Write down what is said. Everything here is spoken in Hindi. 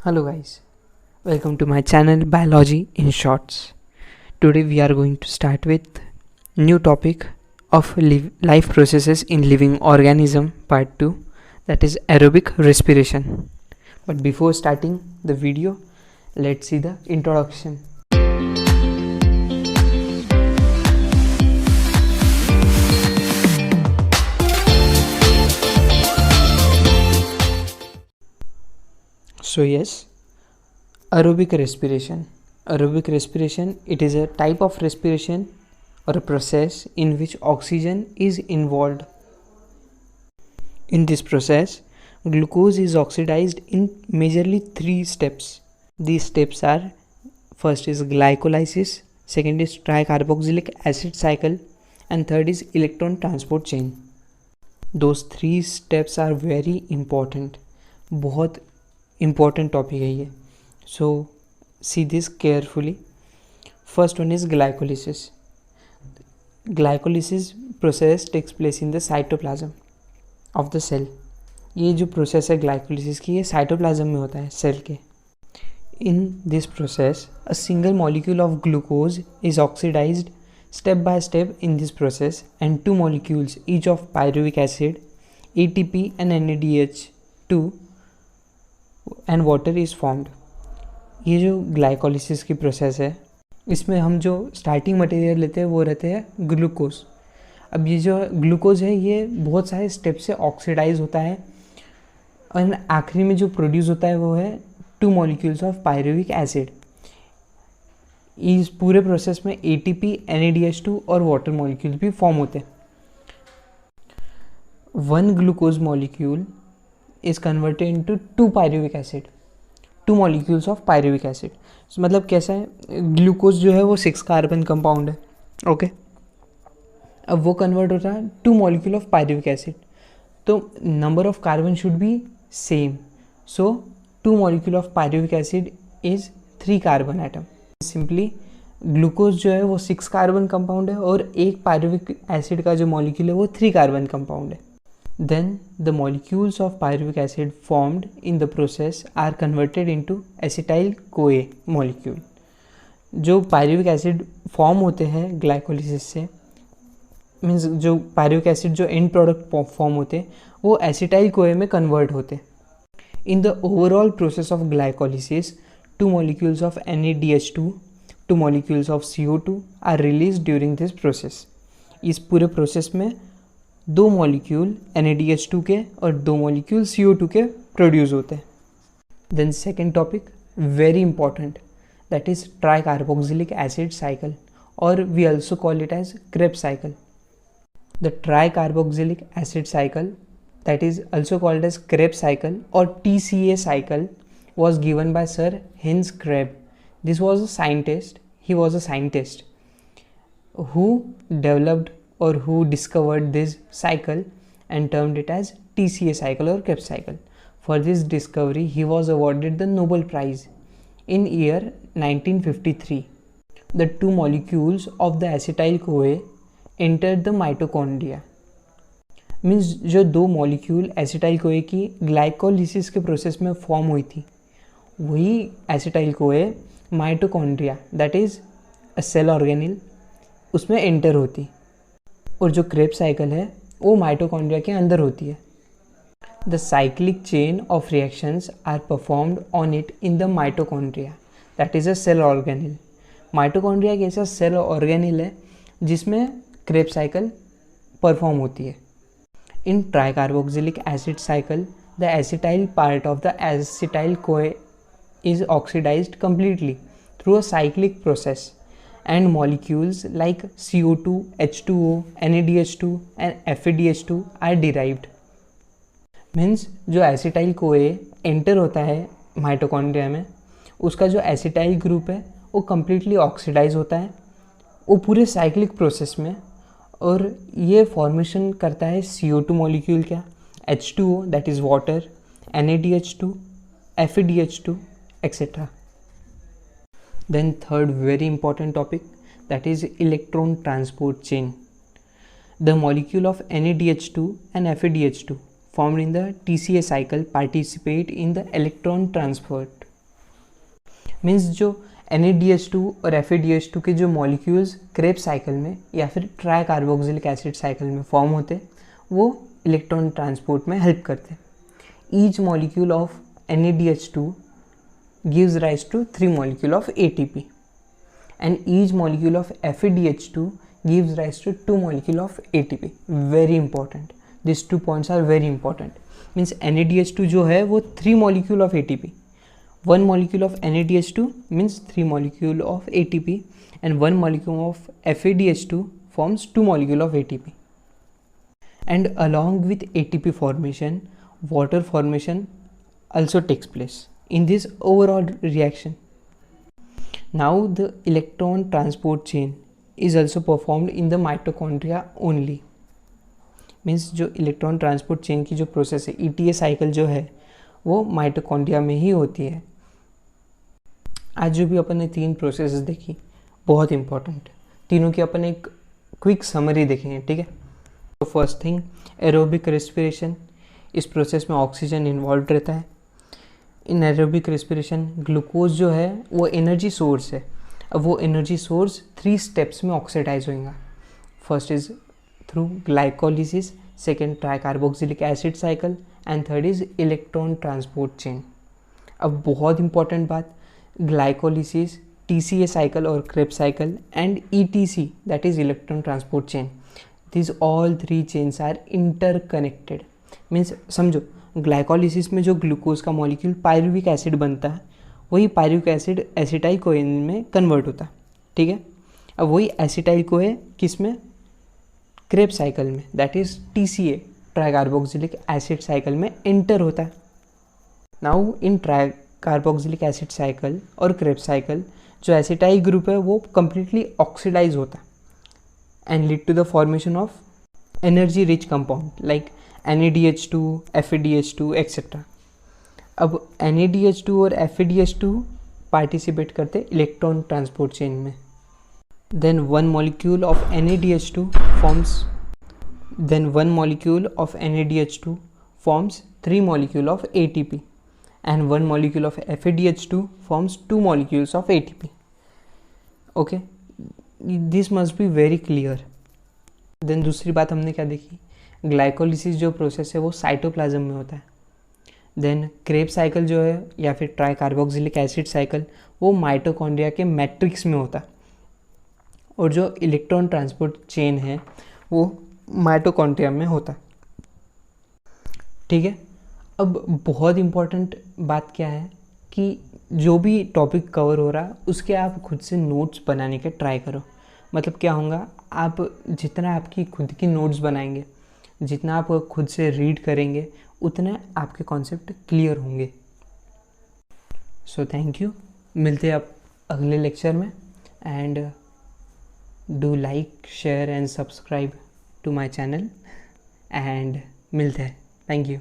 Hello guys, welcome to my channel Biology in Shorts. Today we are going to start with new topic of life processes in living organism part 2, that is aerobic respiration. But before starting the video, let's see the introduction. So yes, aerobic respiration. Aerobic respiration, it is a type of respiration or a process in which oxygen is involved. In this process, glucose is oxidized in majorly 3 steps. These steps are: first is glycolysis, second is tricarboxylic acid cycle, and third is electron transport chain. Those 3 steps are very important. बहुत important topic है ये. So see this carefully. First one is glycolysis. Glycolysis process takes place in the cytoplasm of the cell. ये जो process है glycolysis की, ये cytoplasm में होता है cell के. In this process, a single molecule of glucose is oxidized step by step in this process, and 2 molecules each of pyruvic acid, ATP and NADH2 and water is formed. ये जो ग्लाइकोलिसिस की प्रोसेस है, इसमें हम जो स्टार्टिंग मटेरियल लेते हैं वो रहते हैं ग्लूकोज. अब ये जो ग्लूकोज है ये बहुत सारे स्टेप से ऑक्सीडाइज होता है और आखिरी में जो प्रोड्यूस होता है वो है 2 मॉलिक्यूल्स ऑफ पायरुविक एसिड. इस पूरे प्रोसेस में ATP, NADH2 और वाटर मॉलिक्यूल भी फॉर्म होते हैं. 1 glucose molecule is converted into 2 pyruvic acid, 2 molecules of pyruvic acid. So, मतलब कैसा है, ग्लूकोज जो है वो 6 कार्बन कंपाउंड है. ओके, अब वो कन्वर्ट होता है 2 मॉलिक्यूल ऑफ पायरुविक एसिड, तो number of carbon should be same. So 2 molecule of pyruvic acid is 3 carbon atom. Simply glucose जो है वो 6 कार्बन कंपाउंड है और एक पायरुविक एसिड का जो मॉलिक्यूल है वो 3 कार्बन कंपाउंड है. Then the molecules of pyruvic acid formed in the process are converted into acetyl-CoA molecule. जो पायरुविक एसिड फॉर्म होते हैं ग्लाइकोलिसिस से, मीन्स जो पायरुविक एसिड जो एंड प्रोडक्ट फॉर्म होते हैं वो एसिटाइल-CoA में कन्वर्ट होते हैं. In the overall process of glycolysis 2 molecules of NADH2, 2 molecules of CO2 are released during this process. इस पूरे प्रोसेस में 2 मॉलिक्यूल NADH2 के और 2 मॉलिक्यूल CO2 के प्रोड्यूस होते हैं. Then second topic very important, that is tricarboxylic acid cycle, और we also call it as Krebs cycle. The tricarboxylic acid cycle, that is also called as Krebs cycle और TCA cycle, was given by Sir Hans Krebs. This was a scientist. He was a scientist who developed or who discovered this cycle and termed it as TCA cycle or Krebs cycle. For this discovery, he was awarded the Nobel Prize in year 1953. The 2 molecules of the acetyl-CoA entered the mitochondria. Means जो 2 molecule acetyl-CoA की ग्लाइकोलिसिस के प्रोसेस में फॉर्म हुई थी, वही acetyl-CoA mitochondria, that is a cell organelle, उसमें एंटर होती. और जो क्रेब्स साइकिल है वो माइटोकॉन्ड्रिया के अंदर होती है. The cyclic chain of reactions are performed on it in the mitochondria, that is a cell organelle. Mitochondria एक ऐसा सेल ऑर्गेनिल है जिसमें क्रेब्स साइकिल परफॉर्म होती है. In tricarboxylic acid cycle the acetyl part of the acetyl CoA is oxidized completely through a cyclic process, and molecules like CO2, H2O, NADH2 and FADH2 are derived. Means जो एसिटाइल-CoA एंटर होता है माइटोकॉन्ड्रिया में, उसका जो एसिटाइल ग्रुप है वो कम्प्लीटली ऑक्सीडाइज होता है वो पूरे साइक्लिक प्रोसेस में, और ये फॉर्मेशन करता है CO2 मॉलिक्यूल का, H2O that is water, NADH2, FADH2 etc. Then third very important topic, that is electron transport chain. The molecule of NADH2 and FADH2 formed in the TCA cycle participate in the electron transport means जो NADH2 और FADH2 के जो मॉलिक्यूल्स क्रेब्स साइकिल में या फिर ट्राई कार्बोक्सिलिक एसिड साइकिल में फॉर्म होते हैं वो इलेक्ट्रॉन ट्रांसपोर्ट में हेल्प करते हैं। Each molecule of NADH2 gives rise to 3 molecule of ATP and each molecule of FADH2 gives rise to 2 molecule of ATP. Very important. These 2 points are very important. Means NADH2 जो है वो 3 molecule of ATP. 1 molecule of NADH2 means 3 molecule of ATP and 1 molecule of FADH2 forms 2 molecule of ATP. And along with ATP formation, water formation also takes place in this overall reaction. Now the electron transport chain is also performed in the mitochondria only. Means जो इलेक्ट्रॉन ट्रांसपोर्ट चेन की जो प्रोसेस है ETA साइकिल जो है वो माइटोकॉन्ड्रिया में ही होती है। आज जो भी अपन ने 3 प्रोसेस देखी बहुत इंपॉर्टेंट, तीनों की अपन एक क्विक समरी देखेंगे, ठीक है। तो फर्स्ट थिंग एरोबिक रेस्पिरेशन, इस प्रोसेस में ऑक्सीजन इन्वॉल्व रहता है। इन एरोबिक रेस्पिरेशन ग्लूकोज जो है वो एनर्जी सोर्स है। अब वो एनर्जी सोर्स 3 स्टेप्स में ऑक्सीडाइज होगा। First is through glycolysis, second tricarboxylic acid cycle and third is electron transport chain. अब बहुत इंपॉर्टेंट बात, ग्लाइकोलिसिस, TCA साइकिल और Krebs cycle and ETC that is electron transport chain, this all 3 chains are interconnected. Means समझो ग्लाइकोलिसिस में जो ग्लूकोज का मॉलिक्यूल पायरुविक एसिड बनता है वही पायरुविक एसिड एसिटाइल कोएन में कन्वर्ट होता है, ठीक है। अब वही एसिटाइल कोए किस में, क्रेब्स साइकिल में that is TCA tricarboxylic acid cycle में एंटर होता है। Now in tricarboxylic acid cycle और क्रेब्स साइकिल जो एसिटाइल ग्रुप है वो कंप्लीटली ऑक्सीडाइज होता है and lead to the formation of energy rich compound like NADH2, FADH2 etcetera. अब NADH2 और FADH2 पार्टिसिपेट करते इलेक्ट्रॉन ट्रांसपोर्ट चेन में। Then one molecule of NADH2 forms 3 molecule of ATP and 1 molecule of FADH2 forms 2 molecules of ATP. Okay, this must be very clear. Then दूसरी बात हमने क्या देखी, ग्लाइकोलिसिस जो प्रोसेस है वो साइटोप्लाज्म में होता है। देन क्रेब्स साइकिल जो है या फिर ट्राइकार्बोक्सिलिक एसिड साइकिल वो माइटोकॉन्ड्रिया के मैट्रिक्स में होता है और जो इलेक्ट्रॉन ट्रांसपोर्ट चेन है वो माइटोकॉन्ड्रिया में होता है, ठीक है। अब बहुत इम्पॉर्टेंट बात क्या है कि जो भी टॉपिक कवर हो रहा है उसके आप खुद से नोट्स बनाने के ट्राई करो। मतलब क्या होगा, आप जितना आपकी खुद की नोट्स बनाएंगे, जितना आप खुद से रीड करेंगे उतना आपके कॉन्सेप्ट क्लियर होंगे। सो थैंक यू, मिलते हैं आप अगले लेक्चर में and do like share and subscribe to my channel and मिलते हैं। Thank you.